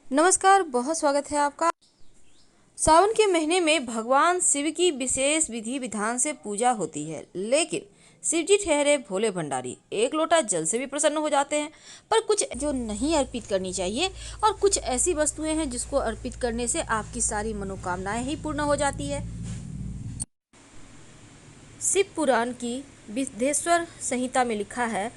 नमस्कार, बहुत स्वागत है आपका। सावन के महीने में भगवान शिव की विशेष विधि विधान से पूजा होती है, लेकिन शिव जी ठहरे भोले भंडारी, एक लोटा जल से भी प्रसन्न हो जाते हैं। पर कुछ जो नहीं अर्पित करनी चाहिए और कुछ ऐसी वस्तुएं हैं जिसको अर्पित करने से आपकी सारी मनोकामनाएं ही पूर्ण हो जाती है। शिव पुराण की विदेश्वर संहिता में लिखा है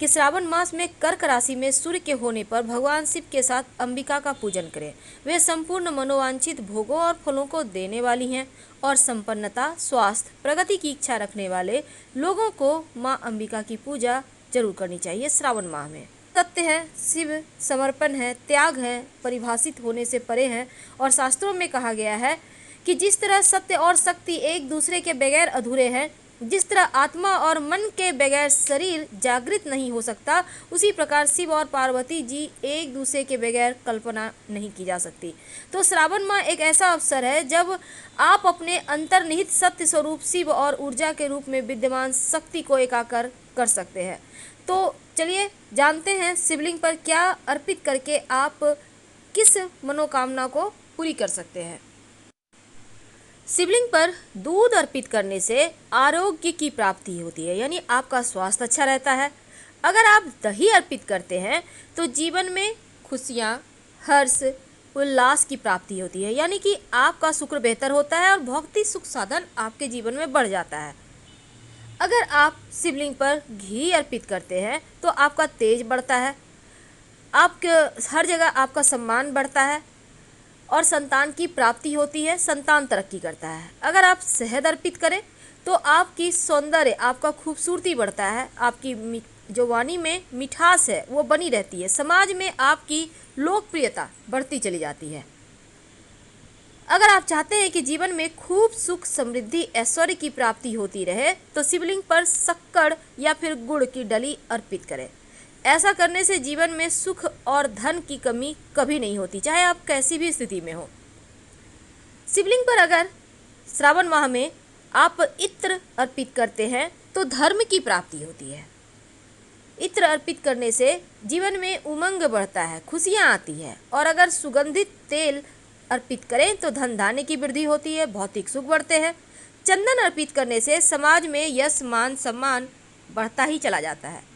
कि श्रावण मास में कर्क राशि में सूर्य के होने पर भगवान शिव के साथ अंबिका का पूजन करें। वे संपूर्ण मनोवांछित भोगों और फलों को देने वाली हैं और संपन्नता, स्वास्थ्य, प्रगति की इच्छा रखने वाले लोगों को मां अंबिका की पूजा जरूर करनी चाहिए श्रावण माह में। सत्य है, शिव समर्पण है, त्याग है, परिभाषित होने से परे है। और शास्त्रों में कहा गया है कि जिस तरह सत्य और शक्ति एक दूसरे के बगैर अधूरे हैं, जिस तरह आत्मा और मन के बगैर शरीर जागृत नहीं हो सकता, उसी प्रकार शिव और पार्वती जी एक दूसरे के बगैर कल्पना नहीं की जा सकती। तो श्रावण माह एक ऐसा अवसर है जब आप अपने अंतर्निहित सत्य स्वरूप शिव और ऊर्जा के रूप में विद्यमान शक्ति को एकाकार कर सकते हैं। तो चलिए जानते हैं शिवलिंग पर क्या अर्पित करके आप किस मनोकामना को पूरी कर सकते हैं। शिवलिंग पर दूध अर्पित करने से आरोग्य की प्राप्ति होती है, यानी आपका स्वास्थ्य अच्छा रहता है। अगर आप दही अर्पित करते हैं तो जीवन में खुशियाँ, हर्ष, उल्लास की प्राप्ति होती है, यानी कि आपका शुक्र बेहतर होता है और भौतिक सुख साधन आपके जीवन में बढ़ जाता है। अगर आप शिवलिंग पर घी अर्पित करते हैं तो आपका तेज बढ़ता है, आपके हर जगह आपका सम्मान बढ़ता है और संतान की प्राप्ति होती है, संतान तरक्की करता है। अगर आप शहद अर्पित करें तो आपकी सौंदर्य, आपका खूबसूरती बढ़ता है, आपकी जो वाणी में मिठास है वो बनी रहती है, समाज में आपकी लोकप्रियता बढ़ती चली जाती है। अगर आप चाहते हैं कि जीवन में खूब सुख, समृद्धि, ऐश्वर्य की प्राप्ति होती रहे तो शिवलिंग पर शक्कर या फिर गुड़ की डली अर्पित करें। ऐसा करने से जीवन में सुख और धन की कमी कभी नहीं होती, चाहे आप कैसी भी स्थिति में हो। शिवलिंग पर अगर श्रावण माह में आप इत्र अर्पित करते हैं तो धर्म की प्राप्ति होती है। इत्र अर्पित करने से जीवन में उमंग बढ़ता है, खुशियाँ आती है। और अगर सुगंधित तेल अर्पित करें तो धन धान्य की वृद्धि होती है, भौतिक सुख बढ़ते हैं। चंदन अर्पित करने से समाज में यश, मान, सम्मान बढ़ता ही चला जाता है।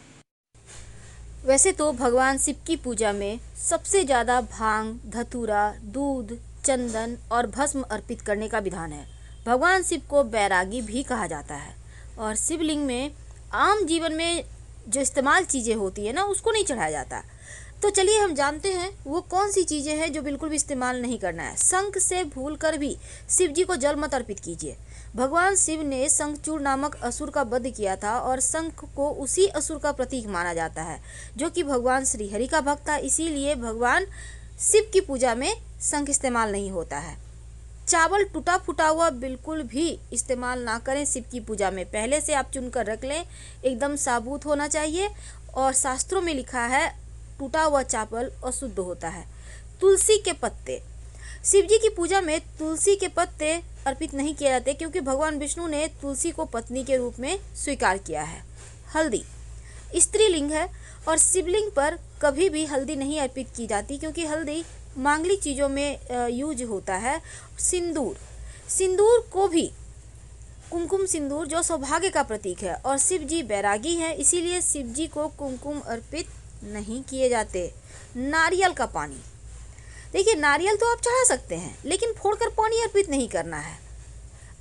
वैसे तो भगवान शिव की पूजा में सबसे ज़्यादा भांग, धतूरा, दूध, चंदन और भस्म अर्पित करने का विधान है। भगवान शिव को बैरागी भी कहा जाता है और शिवलिंग में आम जीवन में जो इस्तेमाल चीज़ें होती है ना, उसको नहीं चढ़ाया जाता। तो चलिए हम जानते हैं वो कौन सी चीज़ें हैं जो बिल्कुल भी इस्तेमाल नहीं करना है। शंख से भूल कर भी शिव जी को जल मत अर्पित कीजिए। भगवान शिव ने शंखचूड़ नामक असुर का वध किया था और शंख को उसी असुर का प्रतीक माना जाता है, जो कि भगवान श्री हरि का भक्त था। इसीलिए भगवान शिव की पूजा में शंख इस्तेमाल नहीं होता है। चावल टूटा फूटा हुआ बिल्कुल भी इस्तेमाल ना करें शिव की पूजा में, पहले से आप चुनकर रख लें, एकदम साबुत होना चाहिए। और शास्त्रों में लिखा है टूटा हुआ चावल अशुद्ध होता है। तुलसी के पत्ते, शिव जी की पूजा में तुलसी के पत्ते अर्पित नहीं किए जाते क्योंकि भगवान विष्णु ने तुलसी को पत्नी के रूप में स्वीकार किया है। हल्दी स्त्रीलिंग है और शिवलिंग पर कभी भी हल्दी नहीं अर्पित की जाती क्योंकि हल्दी मांगलिक चीज़ों में यूज होता है। सिंदूर, सिंदूर को भी कुमकुम सिंदूर जो सौभाग्य का प्रतीक है और शिव जी बैरागी हैं, इसीलिए शिव जी को कुमकुम अर्पित नहीं किए जाते। नारियल का पानी, देखिए नारियल तो आप चढ़ा सकते हैं लेकिन फोड़कर पानी अर्पित नहीं करना है।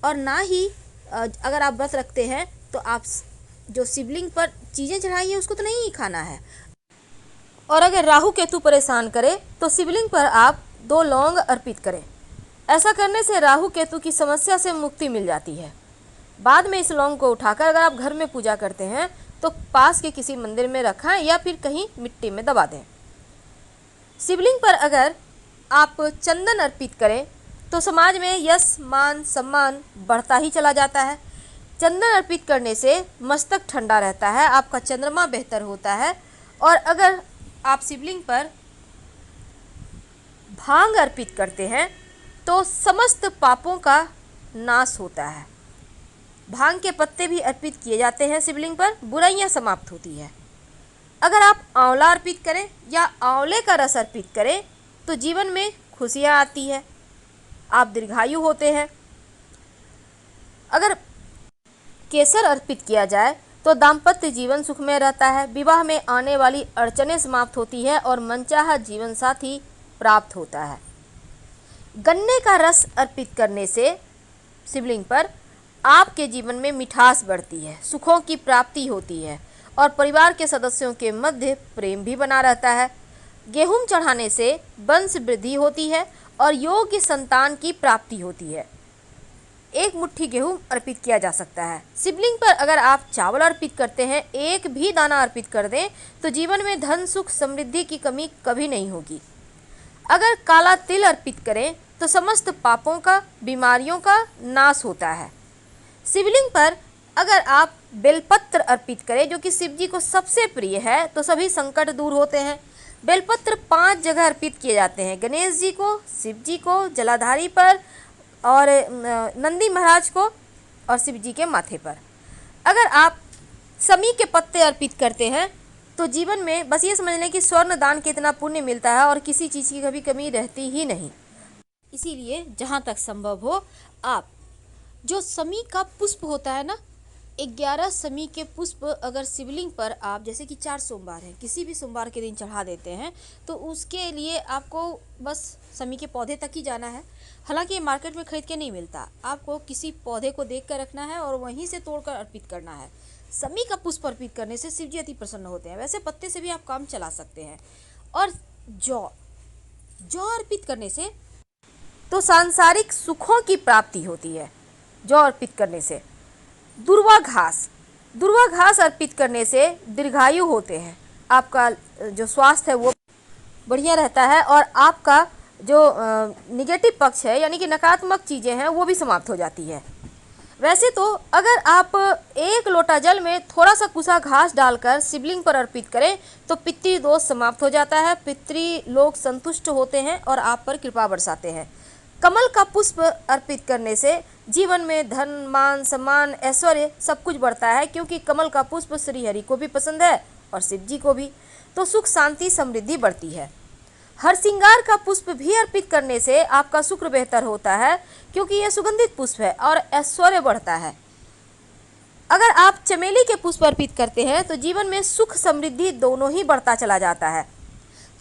और ना ही अगर आप व्रत रखते हैं तो आप जो शिवलिंग पर चीज़ें चढ़ाई हैं उसको तो नहीं खाना है। और अगर राहु केतु परेशान करे तो शिवलिंग पर आप 2 लौंग अर्पित करें। ऐसा करने से राहु केतु की समस्या से मुक्ति मिल जाती है। बाद में इस लौंग को उठाकर अगर आप घर में पूजा करते हैं तो पास के किसी मंदिर में रखें या फिर कहीं मिट्टी में दबा दें। शिवलिंग पर अगर आप चंदन अर्पित करें तो समाज में यश, मान, सम्मान बढ़ता ही चला जाता है। चंदन अर्पित करने से मस्तक ठंडा रहता है, आपका चंद्रमा बेहतर होता है। और अगर आप शिवलिंग पर भांग अर्पित करते हैं तो समस्त पापों का नाश होता है। भांग के पत्ते भी अर्पित किए जाते हैं शिवलिंग पर, बुराइयां समाप्त होती है। अगर आप आंवला अर्पित करें या आंवले का रस अर्पित करें तो जीवन में खुशियाँ आती है, आप दीर्घायु होते हैं। अगर केसर अर्पित किया जाए तो दाम्पत्य जीवन सुखमय रहता है, विवाह में आने वाली अड़चनें समाप्त होती है और मनचाहा जीवन साथी प्राप्त होता है। गन्ने का रस अर्पित करने से शिवलिंग पर आपके जीवन में मिठास बढ़ती है, सुखों की प्राप्ति होती है और परिवार के सदस्यों के मध्य प्रेम भी बना रहता है। गेहूं चढ़ाने से वंश वृद्धि होती है और योग्य संतान की प्राप्ति होती है। एक मुट्ठी गेहूं अर्पित किया जा सकता है। शिवलिंग पर अगर आप चावल अर्पित करते हैं, एक भी दाना अर्पित कर दें, तो जीवन में धन सुख समृद्धि की कमी कभी नहीं होगी। अगर काला तिल अर्पित करें तो समस्त पापों का, बीमारियों का नाश होता है। शिवलिंग पर अगर आप बेलपत्र अर्पित करें, जो कि शिव जी को सबसे प्रिय है, तो सभी संकट दूर होते हैं। बेलपत्र 5 जगह अर्पित किए जाते हैं, गणेश जी को, शिव जी को, जलाधारी पर और नंदी महाराज को और शिव जी के माथे पर। अगर आप समी के पत्ते अर्पित करते हैं तो जीवन में बस ये समझ लें कि स्वर्ण दान के इतना पुण्य मिलता है और किसी चीज़ की कभी कमी रहती ही नहीं। इसीलिए जहाँ तक संभव हो, आप जो समी का पुष्प होता है ना, 11 समी के पुष्प अगर शिवलिंग पर आप, जैसे कि 4 सोमवार हैं, किसी भी सोमवार के दिन चढ़ा देते हैं, तो उसके लिए आपको बस समी के पौधे तक ही जाना है। हालांकि ये मार्केट में खरीद के नहीं मिलता, आपको किसी पौधे को देख कर रखना है और वहीं से तोड़कर अर्पित करना है। समी का पुष्प अर्पित करने से शिव जी अति प्रसन्न होते हैं। वैसे पत्ते से भी आप काम चला सकते हैं। और जौ अर्पित करने से तो सांसारिक सुखों की प्राप्ति होती है। जौ अर्पित करने से दुर्वा घास अर्पित करने से दीर्घायु होते हैं, आपका जो स्वास्थ्य है वो बढ़िया रहता है और आपका जो निगेटिव पक्ष है, यानी कि नकारात्मक चीज़ें हैं, वो भी समाप्त हो जाती है। वैसे तो अगर आप 1 लोटा जल में थोड़ा सा कुसा घास डालकर शिवलिंग पर अर्पित करें तो पितृ दोष समाप्त हो जाता है, पितृ लोग संतुष्ट होते हैं और आप पर कृपा बरसाते हैं। कमल का पुष्प अर्पित करने से जीवन में धन, मान, सम्मान, ऐश्वर्य सब कुछ बढ़ता है, क्योंकि कमल का पुष्प श्री हरि को भी पसंद है और शिव जी को भी। तो सुख, शांति, समृद्धि बढ़ती है। हरसिंगार का पुष्प भी अर्पित करने से आपका शुक्र बेहतर होता है, क्योंकि यह सुगंधित पुष्प है और ऐश्वर्य बढ़ता है। अगर आप चमेली के पुष्प अर्पित करते हैं तो जीवन में सुख समृद्धि दोनों ही बढ़ता चला जाता है।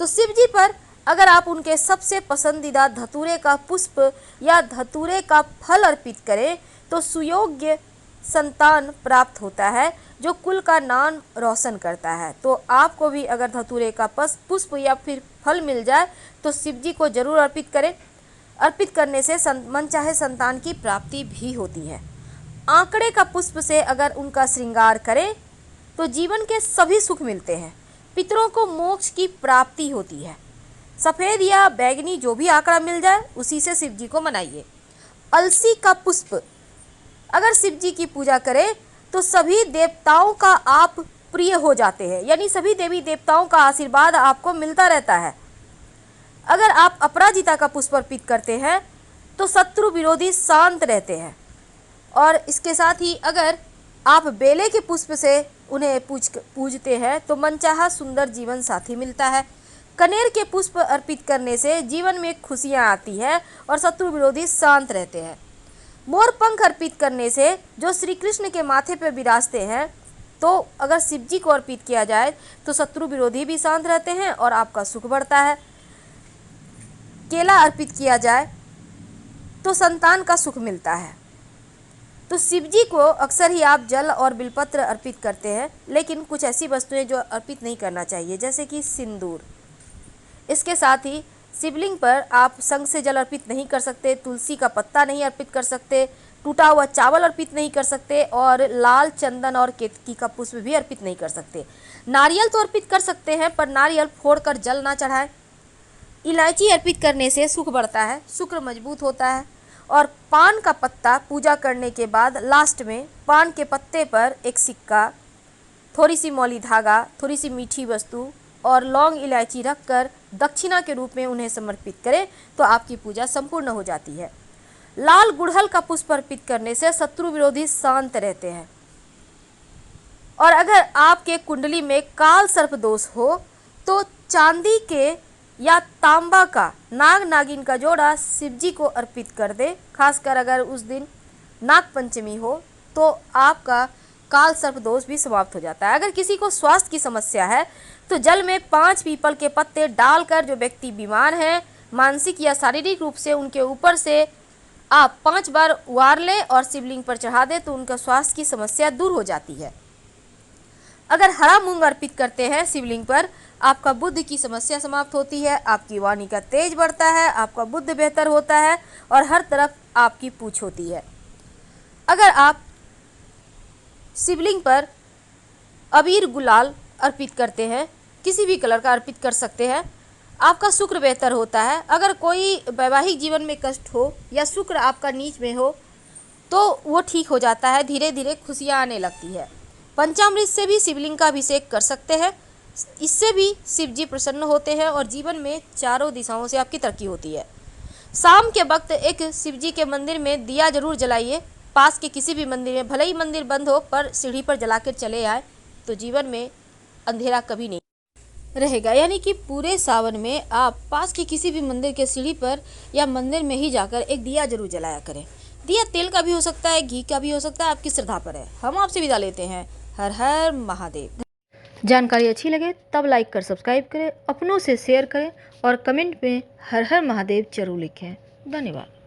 तो शिव जी पर अगर आप उनके सबसे पसंदीदा धतूरे का पुष्प या धतूरे का फल अर्पित करें तो सुयोग्य संतान प्राप्त होता है, जो कुल का नाम रोशन करता है। तो आपको भी अगर धतूरे का पुष्प या फिर फल मिल जाए तो शिव जी को जरूर अर्पित करें। अर्पित करने से मनचाहे संतान की प्राप्ति भी होती है। आंकड़े का पुष्प से अगर उनका श्रृंगार करें तो जीवन के सभी सुख मिलते हैं, पितरों को मोक्ष की प्राप्ति होती है। सफ़ेद या बैगनी जो भी आंकड़ा मिल जाए उसी से शिव जी को मनाइए। अलसी का पुष्प अगर शिव जी की पूजा करें तो सभी देवताओं का आप प्रिय हो जाते हैं, यानी सभी देवी देवताओं का आशीर्वाद आपको मिलता रहता है। अगर आप अपराजिता का पुष्प अर्पित करते हैं तो शत्रु विरोधी शांत रहते हैं। और इसके साथ ही अगर आप बेले के पुष्प से उन्हें पूजते हैं तो मनचाहा सुंदर जीवन साथी मिलता है। कनेर के पुष्प अर्पित करने से जीवन में खुशियाँ आती है और शत्रु विरोधी शांत रहते हैं। मोर पंख अर्पित करने से जो श्री कृष्ण के माथे पर विराजते हैं, तो अगर शिव जी को अर्पित किया जाए तो शत्रु विरोधी भी शांत रहते हैं और आपका सुख बढ़ता है। केला अर्पित किया जाए तो संतान का सुख मिलता है। तो शिव जी को अक्सर ही आप जल और बिलपत्र अर्पित करते हैं, लेकिन कुछ ऐसी वस्तुएं जो अर्पित नहीं करना चाहिए, जैसे कि सिंदूर। इसके साथ ही शिवलिंग पर आप संग से जल अर्पित नहीं कर सकते, तुलसी का पत्ता नहीं अर्पित कर सकते, टूटा हुआ चावल अर्पित नहीं कर सकते और लाल चंदन और केतकी का पुष्प भी अर्पित नहीं कर सकते। नारियल तो अर्पित कर सकते हैं, पर नारियल फोड़कर जल ना चढ़ाएं। इलायची अर्पित करने से सुख बढ़ता है, शुक्र मजबूत होता है। और पान का पत्ता पूजा करने के बाद लास्ट में पान के पत्ते पर एक सिक्का, थोड़ी सी मौली धागा, थोड़ी सी मीठी वस्तु और लौंग इलायची रखकर दक्षिणा के रूप में उन्हें समर्पित करें तो आपकी पूजा संपूर्ण हो जाती है। लाल गुड़हल का पुष्प अर्पित करने से शत्रु विरोधी शांत रहते हैं। और अगर आपके कुंडली में काल सर्प दोष हो तो चांदी के या तांबा का नाग नागिन का जोड़ा शिव जी को अर्पित कर दे। खासकर अगर उस दिन नाग पंचमी हो तो आपका काल सर्प दोष भी समाप्त हो जाता है। अगर किसी को स्वास्थ्य की समस्या है तो जल में 5 पीपल के पत्ते डालकर जो व्यक्ति बीमार है मानसिक या शारीरिक रूप से, उनके ऊपर से आप 5 बार उबार लें और शिवलिंग पर चढ़ा दें तो उनका स्वास्थ्य की समस्या दूर हो जाती है। अगर हरा मूंग अर्पित करते हैं शिवलिंग पर, आपका बुद्धि की समस्या समाप्त होती है, आपकी वाणी का तेज बढ़ता है, आपका बुद्धि बेहतर होता है और हर तरफ आपकी पूछ होती है। अगर आप शिवलिंग पर अबीर गुलाल अर्पित करते हैं, किसी भी कलर का अर्पित कर सकते हैं, आपका शुक्र बेहतर होता है। अगर कोई वैवाहिक जीवन में कष्ट हो या शुक्र आपका नीच में हो तो वो ठीक हो जाता है, धीरे धीरे खुशियाँ आने लगती है। पंचामृत से भी शिवलिंग का अभिषेक कर सकते हैं, इससे भी शिव जी प्रसन्न होते हैं और जीवन में चारों दिशाओं से आपकी तरक्की होती है। शाम के वक्त एक शिव जी के मंदिर में दिया जरूर जलाइए। पास के किसी भी मंदिर में, भले ही मंदिर बंद हो, पर सीढ़ी पर जलाकर चले आए तो जीवन में अंधेरा कभी नहीं रहेगा। यानी कि पूरे सावन में आप पास के किसी भी मंदिर के सीढ़ी पर या मंदिर में ही जाकर एक दिया जरूर जलाया करें। दिया तेल का भी हो सकता है, घी का भी हो सकता है, आपकी श्रद्धा पर है। हम आपसे विदा लेते हैं। हर हर महादेव। जानकारी अच्छी लगे तब लाइक कर सब्सक्राइब करें, अपनों से शेयर करें और कमेंट में हर हर महादेव जरूर लिखें। धन्यवाद।